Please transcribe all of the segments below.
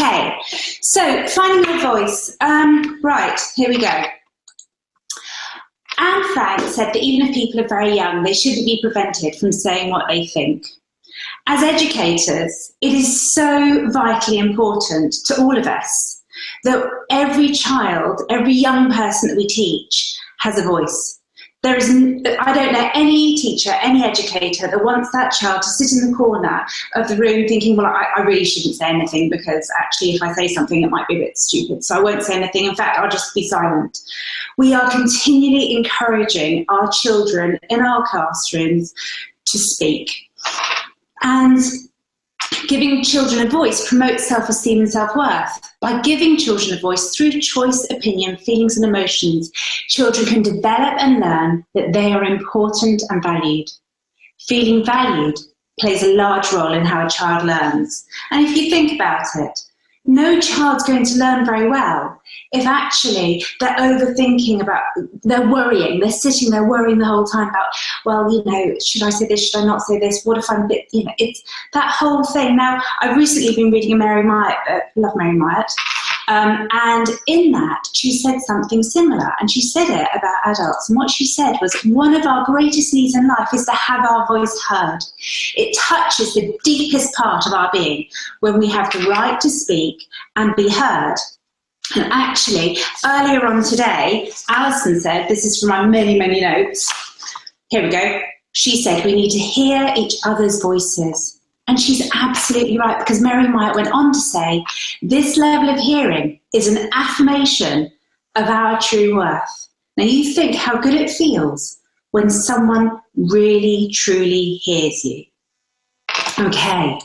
Okay, so finding my voice. Right, here we go. Anne Frank said that even if people are very young, they shouldn't be prevented from saying what they think. As educators, it is so vitally important to all of us that every child, every young person that we teach has a voice. There is, I don't know any teacher, any educator that wants that child to sit in the corner of the room thinking, well, I really shouldn't say anything because actually if I say something it might be a bit stupid, so I won't say anything. In fact, I'll just be silent. We are continually encouraging our children in our classrooms to speak. And giving children a voice promotes self-esteem and self-worth. By giving children a voice through choice, opinion, feelings and emotions, children can develop and learn that they are important and valued. Feeling valued plays a large role in how a child learns. And if you think about it, no child's going to learn very well if actually they're overthinking about, they're worrying, they're sitting there worrying the whole time about, well, you know, should I say this, should I not say this, what if I'm a bit, you know, it's that whole thing. Now, I've recently been reading a Mary Myatt book, love Mary Myatt, and in that she said something similar, and she said it about adults, and what she said was one of our greatest needs in life is to have our voice heard. It touches the deepest part of our being when we have the right to speak and be heard. And actually, earlier on today, Alison said, this is from my many, many notes, here we go, she said we need to hear each other's voices. And she's absolutely right, because Mary Myatt went on to say, this level of hearing is an affirmation of our true worth. Now you think how good it feels when someone really, truly hears you. Okay.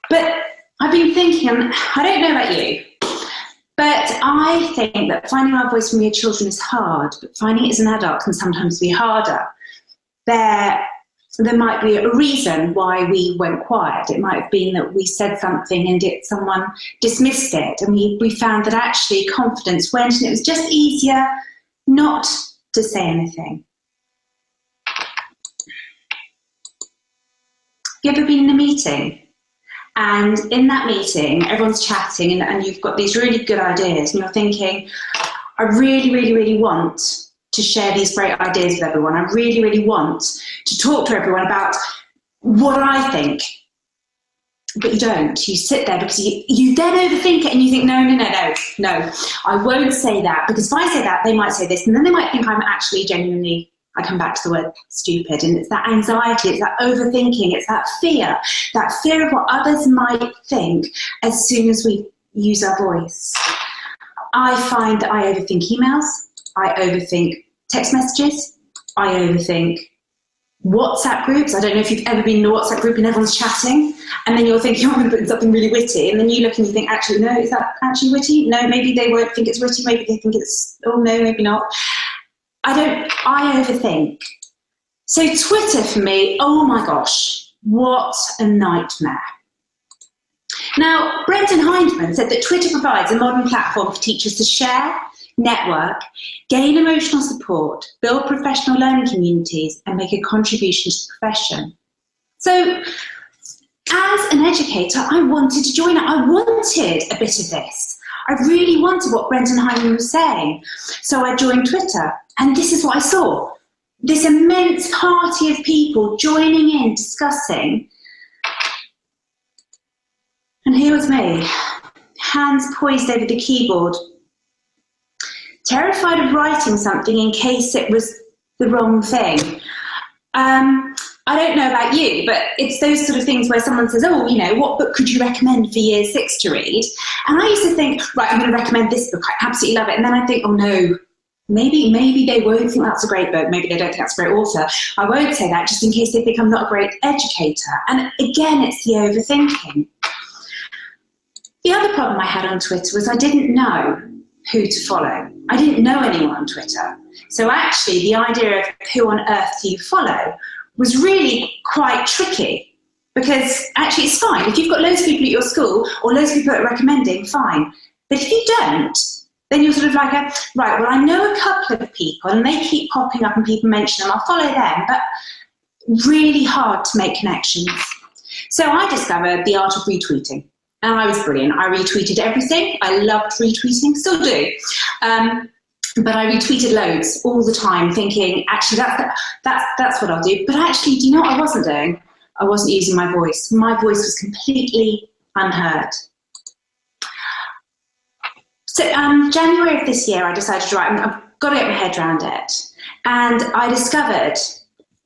But I've been thinking, I don't know about you, but I think that finding our voice when we're children is hard, but finding it as an adult can sometimes be harder. There might be a reason why we went quiet. It might have been that we said something and someone dismissed it, and we found that actually confidence went, and it was just easier not to say anything. You ever been in a meeting? And in that meeting, everyone's chatting and you've got these really good ideas and you're thinking, I really, really, really want to share these great ideas with everyone. I really, really want to talk to everyone about what I think. But you don't. You sit there because you then overthink it and you think, no, I won't say that, because if I say that, they might say this, and then they might think I'm actually genuinely, I come back to the word stupid, and it's that anxiety, it's that overthinking, it's that fear of what others might think as soon as we use our voice. I find that I overthink emails, I overthink text messages, I overthink WhatsApp groups. I don't know if you've ever been in a WhatsApp group and everyone's chatting, and then you're thinking, oh, I'm going to put something really witty, and then you look and you think, actually, no, is that actually witty? No, maybe they won't think it's witty, maybe they think it's, oh no, maybe not. I overthink. So Twitter for me, oh my gosh, what a nightmare. Now, Brendan Hindman said that Twitter provides a modern platform for teachers to share, network, gain emotional support, build professional learning communities, and make a contribution to the profession. So, as an educator, I wanted to join it. I wanted a bit of this. I really wanted what Brendan Hindman was saying. So I joined Twitter, and this is what I saw. This immense party of people joining in, discussing. And here was me, hands poised over the keyboard, terrified of writing something in case it was the wrong thing. I don't know about you, but it's those sort of things where someone says, oh, you know, what book could you recommend for year 6 to read? And I used to think, right, I'm going to recommend this book. I absolutely love it. And then I think, oh no, maybe they won't think that's a great book. Maybe they don't think that's a great author. I won't say that just in case they think I'm not a great educator. And again, it's the overthinking. The other problem I had on Twitter was I didn't know who to follow. I didn't know anyone on Twitter. So actually the idea of who on earth do you follow was really quite tricky, because actually it's fine. If you've got loads of people at your school or loads of people that are recommending, fine. But if you don't, then you're sort of like, right, well, I know a couple of people and they keep popping up and people mention them, I'll follow them, but really hard to make connections. So I discovered the art of retweeting. And I was brilliant. I retweeted everything. I loved retweeting, still do. But I retweeted loads all the time, thinking, actually, that's what I'll do. But actually, do you know what I wasn't doing? I wasn't using my voice. My voice was completely unheard. So January of this year, I decided, right, I've got to get my head around it. And I discovered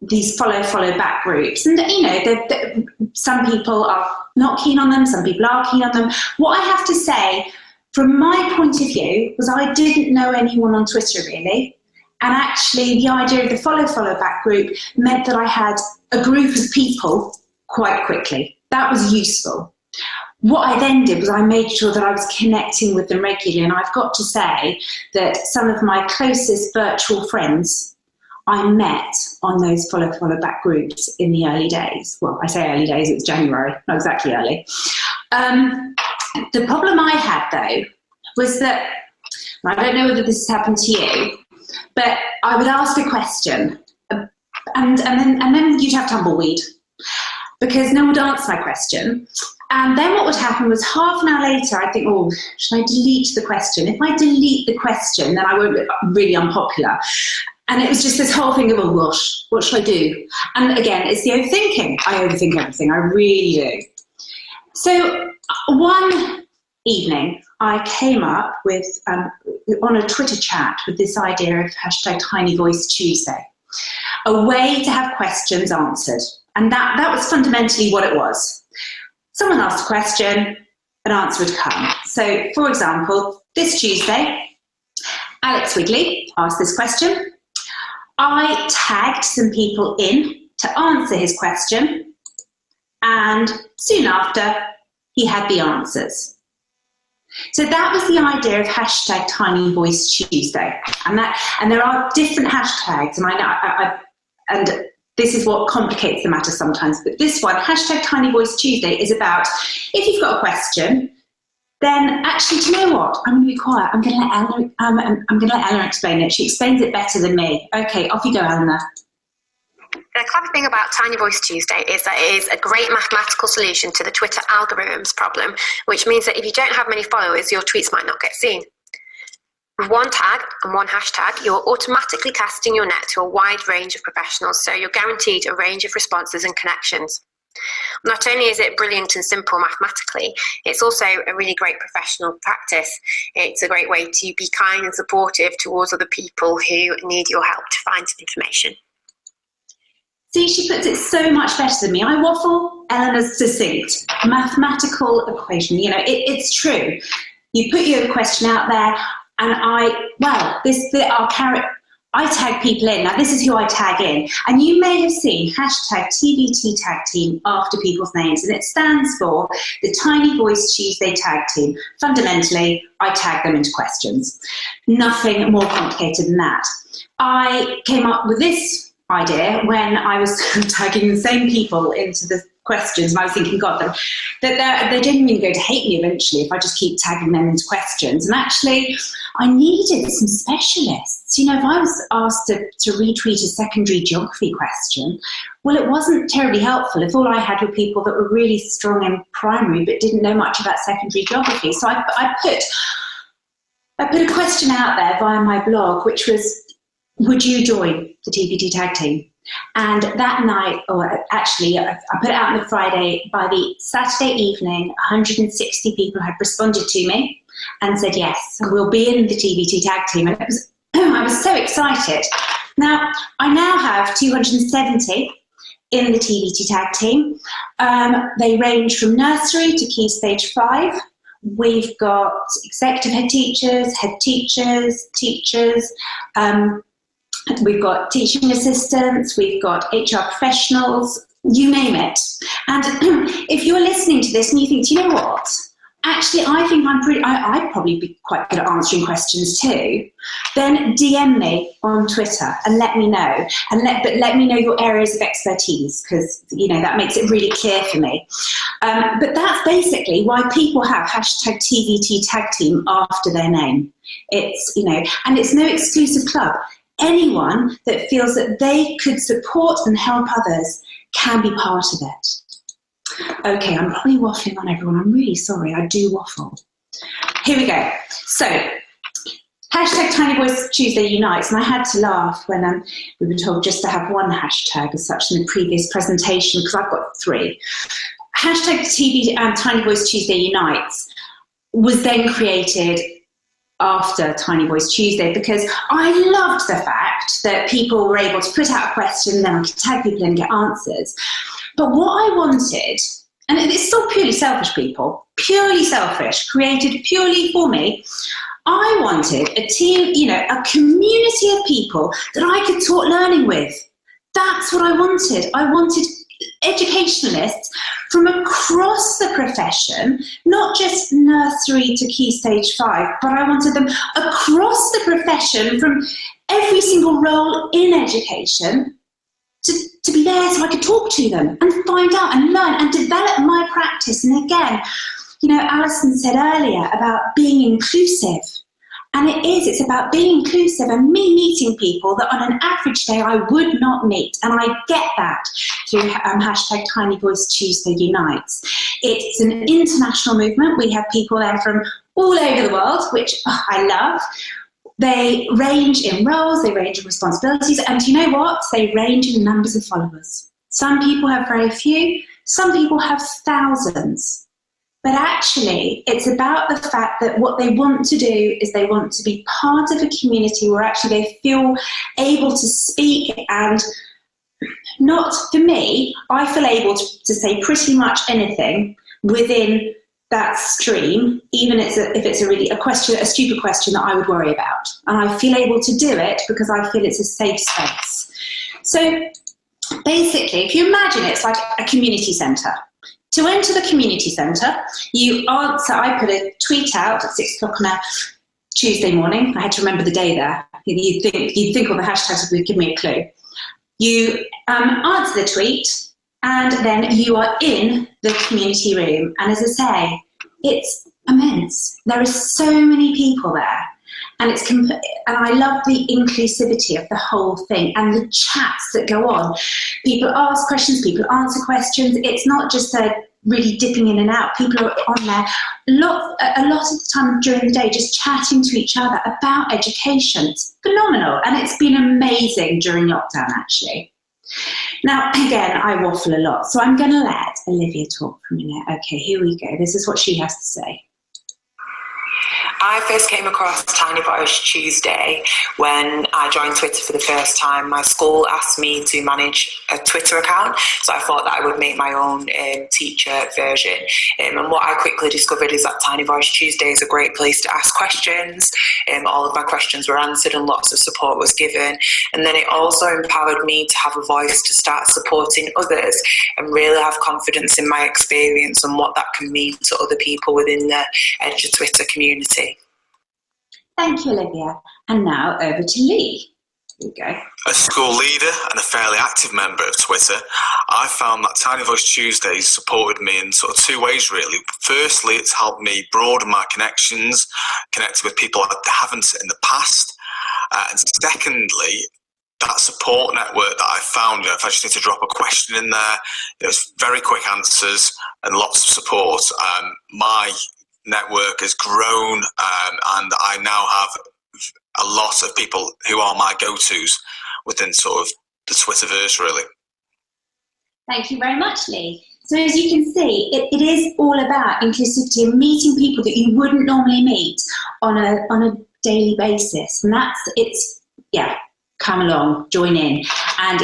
these follow back groups. And, you know, some people are not keen on them, some people are keen on them. What I have to say, from my point of view, was I didn't know anyone on Twitter, really. And actually, the idea of the follow back group meant that I had a group of people quite quickly. That was useful. What I then did was I made sure that I was connecting with them regularly. And I've got to say that some of my closest virtual friends I met on those follow back groups in the early days. Well, I say early days, it was January, not exactly early. The problem I had, though, was that, I don't know whether this has happened to you, but I would ask a question and then you'd have tumbleweed because no one would answer my question. And then what would happen was half an hour later, I'd think, oh, should I delete the question? If I delete the question, then I won't be really unpopular. And it was just this whole thing of, oh gosh, what should I do? And again, it's the overthinking. I overthink everything, I really do. So one evening, I came up with, on a Twitter chat, with this idea of hashtag TinyVoiceTuesday, a way to have questions answered. And that was fundamentally what it was. Someone asked a question, an answer would come. So, for example, this Tuesday, Alex Wigley asked this question. I tagged some people in to answer his question, and soon after, he had the answers. So that was the idea of hashtag TinyVoiceTuesday, and there are different hashtags, and this is what complicates the matter sometimes. But this one, hashtag TinyVoiceTuesday, is about if you've got a question, then actually, do you know what? I'm going to be quiet. I'm going to let Eleanor explain it. She explains it better than me. Okay, off you go, Eleanor. The clever thing about TinyVoiceTuesday is that it is a great mathematical solution to the Twitter algorithms problem, which means that if you don't have many followers, your tweets might not get seen. With one tag and one hashtag, you're automatically casting your net to a wide range of professionals, so you're guaranteed a range of responses and connections. Not only is it brilliant and simple mathematically, it's also a really great professional practice. It's a great way to be kind and supportive towards other people who need your help to find information. See, she puts it so much better than me. I waffle, Eleanor's succinct. Mathematical equation, you know, it's true. You put your question out there, and I tag people in. Now, this is who I tag in. And you may have seen hashtag TVT Tag Team after people's names, and it stands for the Tiny Voice Tuesday Tag Team. Fundamentally, I tag them into questions. Nothing more complicated than that. I came up with this idea when I was tagging the same people into the questions, and I was thinking, God, they're genuinely going to hate me eventually if I just keep tagging them into questions. And actually, I needed some specialists. You know, if I was asked to retweet a secondary geography question, well, it wasn't terribly helpful if all I had were people that were really strong in primary but didn't know much about secondary geography. So I put a question out there via my blog, which was, would you join the TVT Tag Team? And that night, or actually, I put it out on the Friday. By the Saturday evening, 160 people had responded to me and said, yes, we'll be in the TVT Tag Team. And I was so excited. Now, I now have 270 in the TVT Tag Team. They range from nursery to Key Stage 5. We've got executive head teachers, we've got teaching assistants, we've got HR professionals, you name it. And if you're listening to this and you think, do you know what? Actually, I think I'd probably be quite good at answering questions too. Then DM me on Twitter and let me know. But let me know your areas of expertise, because you know that makes it really clear for me. But that's basically why people have hashtag TVT Tag Team after their name. It's, you know, and it's no exclusive club. Anyone that feels that they could support and help others can be part of it. Okay, I'm probably waffling on everyone. I'm really sorry. I do waffle. Here we go. So, hashtag TinyVoiceTuesday Unites. And I had to laugh when we were told just to have one hashtag as such in the previous presentation, because I've got 3. Hashtag TinyVoiceTuesday Unites was then created after Tiny Voice Tuesday, because I loved the fact that people were able to put out a question, then I could tag people and get answers. But what I wanted, and it's still purely selfish, people, purely selfish, created purely for me, I wanted a team, a community of people that I could talk learning with. That's what I wanted. I wanted educationalists from across the profession, not just nursery to Key Stage 5, but I wanted them across the profession from every single role in education to be there so I could talk to them and find out and learn and develop my practice. And again, Alison said earlier about being inclusive. And it's about being inclusive and me meeting people that on an average day I would not meet. And I get that through hashtag TinyVoiceTuesday Unites. It's an international movement. We have people there from all over the world, which I love. They range in roles, they range in responsibilities, and you know what? They range in numbers of followers. Some people have very few, some people have thousands. But actually, it's about the fact that what they want to do is they want to be part of a community where actually they feel able to speak, and not, for me, I feel able to say pretty much anything within that stream, even if it's a stupid question that I would worry about. And I feel able to do it because I feel it's a safe space. So basically, if you imagine it's like a community centre. To enter the community centre, you answer, I put a tweet out at 6 o'clock on a Tuesday morning. I had to remember the day there. You'd think all the hashtags would give me a clue. You answer the tweet, and then you are in the community room. And as I say, it's immense. There are so many people there. And and I love the inclusivity of the whole thing and the chats that go on. People ask questions, people answer questions. It's not just really dipping in and out. People are on there a lot of the time during the day just chatting to each other about education. It's phenomenal, and it's been amazing during lockdown, actually. Now, again, I waffle a lot, so I'm going to let Olivia talk for a minute. Okay, here we go. This is what she has to say. I first came across Tiny Voice Tuesday when I joined Twitter for the first time. My school asked me to manage a Twitter account, so I thought that I would make my own teacher version. And what I quickly discovered is that Tiny Voice Tuesday is a great place to ask questions. All of my questions were answered and lots of support was given. And then it also empowered me to have a voice to start supporting others and really have confidence in my experience and what that can mean to other people within the Twitter community. Thank you, Olivia. And now over to Lee. Here we go. A school leader and a fairly active member of Twitter, I found that Tiny Voice Tuesdays supported me in sort of 2 ways, really. Firstly, it's helped me broaden my connections, connected with people I haven't in the past. And secondly, that support network that I found, if I just need to drop a question in there, there's very quick answers and lots of support. My network has grown, and I now have a lot of people who are my go-tos within sort of the Twitterverse, really. Thank you very much, Lee. So as you can see, it is all about inclusivity and meeting people that you wouldn't normally meet on a daily basis, and come along, join in. And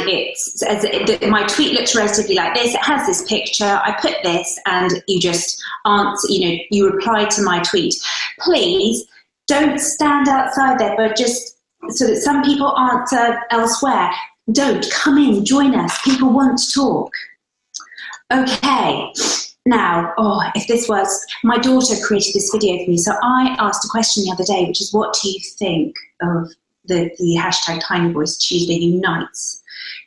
my tweet looks relatively like this. It has this picture. I put this, and you just answer. You reply to my tweet. Please don't stand outside there, but just so that some people answer elsewhere. Don't come in, join us. People want to talk. Okay. Now, if this was my daughter created this video for me, so I asked a question the other day, which is, what do you think of the hashtag Tiny Voice Tuesday Unites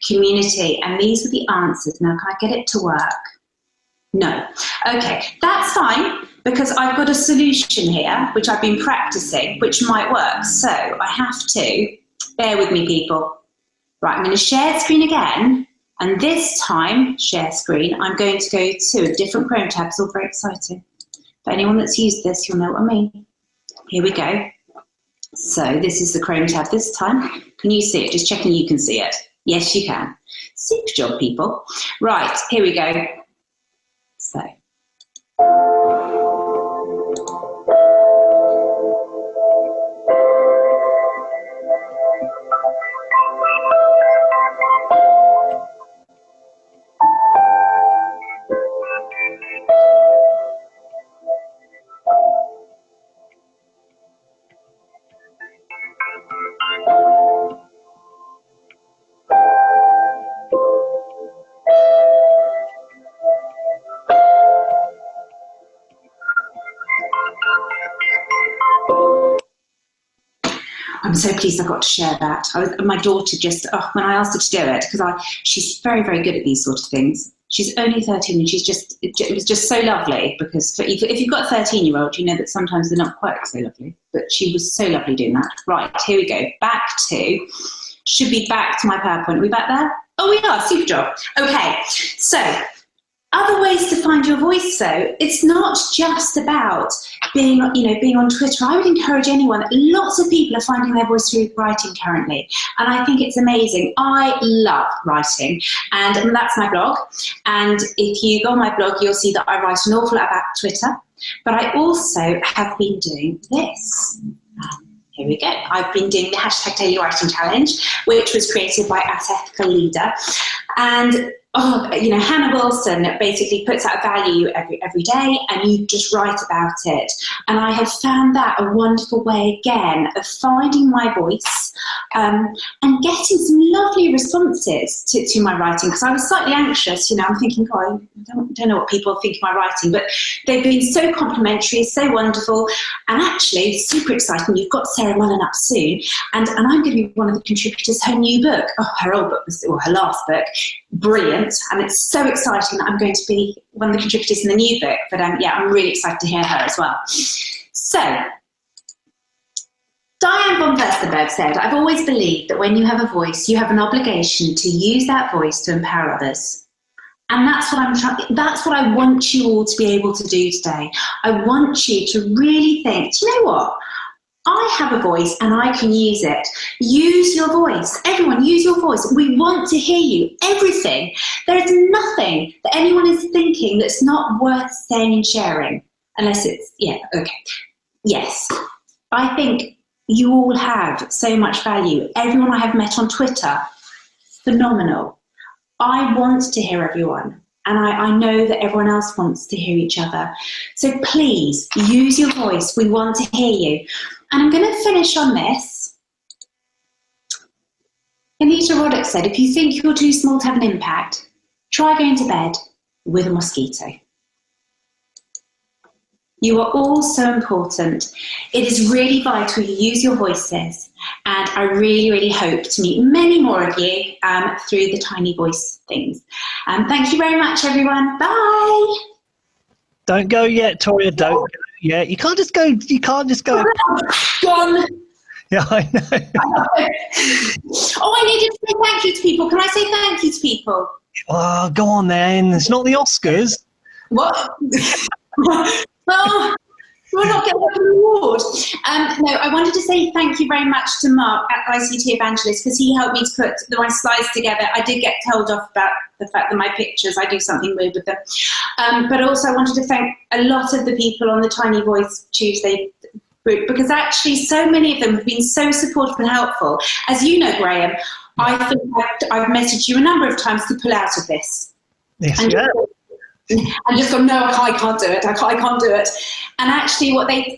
community? And these were the answers. Now, can I get it to work? No. Okay, that's fine, because I've got a solution here, which I've been practicing, which might work. So I have to, bear with me, people. Right, I'm going to share screen again, And this time, share screen, I'm going to go to a different Chrome tab. It's all very exciting. For anyone that's used this, you'll know what I mean. Here we go. So this is the Chrome tab this time. Can you see it? Just checking you can see it. Yes, you can. Super job, people. Right, here we go. So. I'm so pleased I got to share that. My daughter just, when I asked her to do it, because she's very, very good at these sort of things. She's only 13 and it was just so lovely, because if you've got a 13-year-old, you know that sometimes they're not quite so lovely, but she was so lovely doing that. Right, here we go. Should be back to my PowerPoint. Are we back there? Oh, we are, super job. Okay, so other ways to find your voice, though. It's not just about being on Twitter. I would encourage anyone. Lots of people are finding their voice through writing currently, and I think it's amazing. I love writing, and that's my blog. And if you go on my blog, you'll see that I write an awful lot about Twitter, but I also have been doing this. Here we go. I've been doing the hashtag Daily Writing Challenge, which was created by Ethical Leader. And Hannah Wilson basically puts out value every day, and you just write about it. And I have found that a wonderful way, again, of finding my voice and getting some lovely responses to my writing, because I was slightly anxious. I'm thinking, I don't know what people think of my writing, but they've been so complimentary, so wonderful, and actually super exciting. You've got Sarah Mullen up soon, and I'm going to be one of the contributors. Her new book, her old book, her last book, brilliant. And it's so exciting that I'm going to be one of the contributors in the new book. But I'm really excited to hear her as well. So, Diane von Furstenberg said, "I've always believed that when you have a voice, you have an obligation to use that voice to empower others." And that's what I want you all to be able to do today. I want you to really think, do you know what? I have a voice and I can use it. Use your voice. Everyone, use your voice. We want to hear you. Everything. There is nothing that anyone is thinking that's not worth saying and sharing. Unless it's, okay. Yes. I think you all have so much value. Everyone I have met on Twitter, phenomenal. I want to hear everyone. And I know that everyone else wants to hear each other. So please, use your voice. We want to hear you. And I'm going to finish on this. Anita Roddick said, "If you think you're too small to have an impact, try going to bed with a mosquito." You are all so important. It is really vital you use your voices. And I really, really hope to meet many more of you through the Tiny Voice things. Thank you very much, everyone. Bye. Don't go yet, Toria. Don't go yet. You can't just go. Gone. Yeah, I know. I needed to say thank you to people. Can I say thank you to people? Oh, go on then. It's not the Oscars. What? Well, we're not getting an award. No, I wanted to say thank you very much to Mark at ICT Evangelist, because he helped me to put my slides together. I did get told off about the fact that my pictures, I do something weird with them. But also I wanted to thank a lot of the people on the Tiny Voice Tuesday group, because actually so many of them have been so supportive and helpful. As you know, Graham, I think I've messaged you a number of times to pull out of this. Yes, and just go, no, I can't do it. I can't do it. And actually what they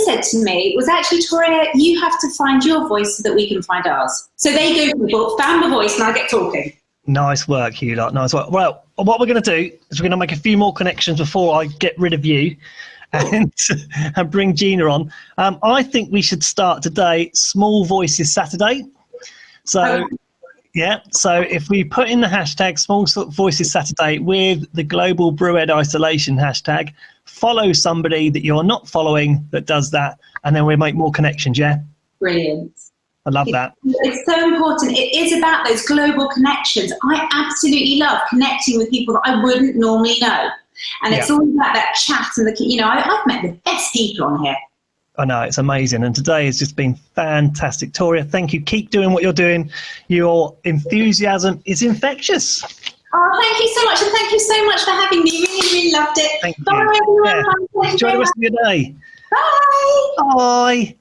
said to me was, actually, Toria, you have to find your voice so that we can find ours. So there you go, people. Found my voice and I get talking. Nice work, you lot. Nice work. Well, what we're going to do is we're going to make a few more connections before I get rid of you and bring Gina on. I think we should start today Small Voices Saturday. So... yeah, so if we put in the hashtag Small Voices Saturday with the Global Brewhead Isolation hashtag, follow somebody that you're not following that does that, and then we'll make more connections, yeah? Brilliant. I love that. It's so important. It is about those global connections. I absolutely love connecting with people that I wouldn't normally know. And it's all about that chat and I've met the best people on here. I know, it's amazing. And today has just been fantastic. Toria, thank you. Keep doing what you're doing. Your enthusiasm is infectious. Oh, thank you so much. And thank you so much for having me. Really, really loved it. Thank you. Bye, everyone. Yeah. Enjoy the rest of your day. Bye. Bye.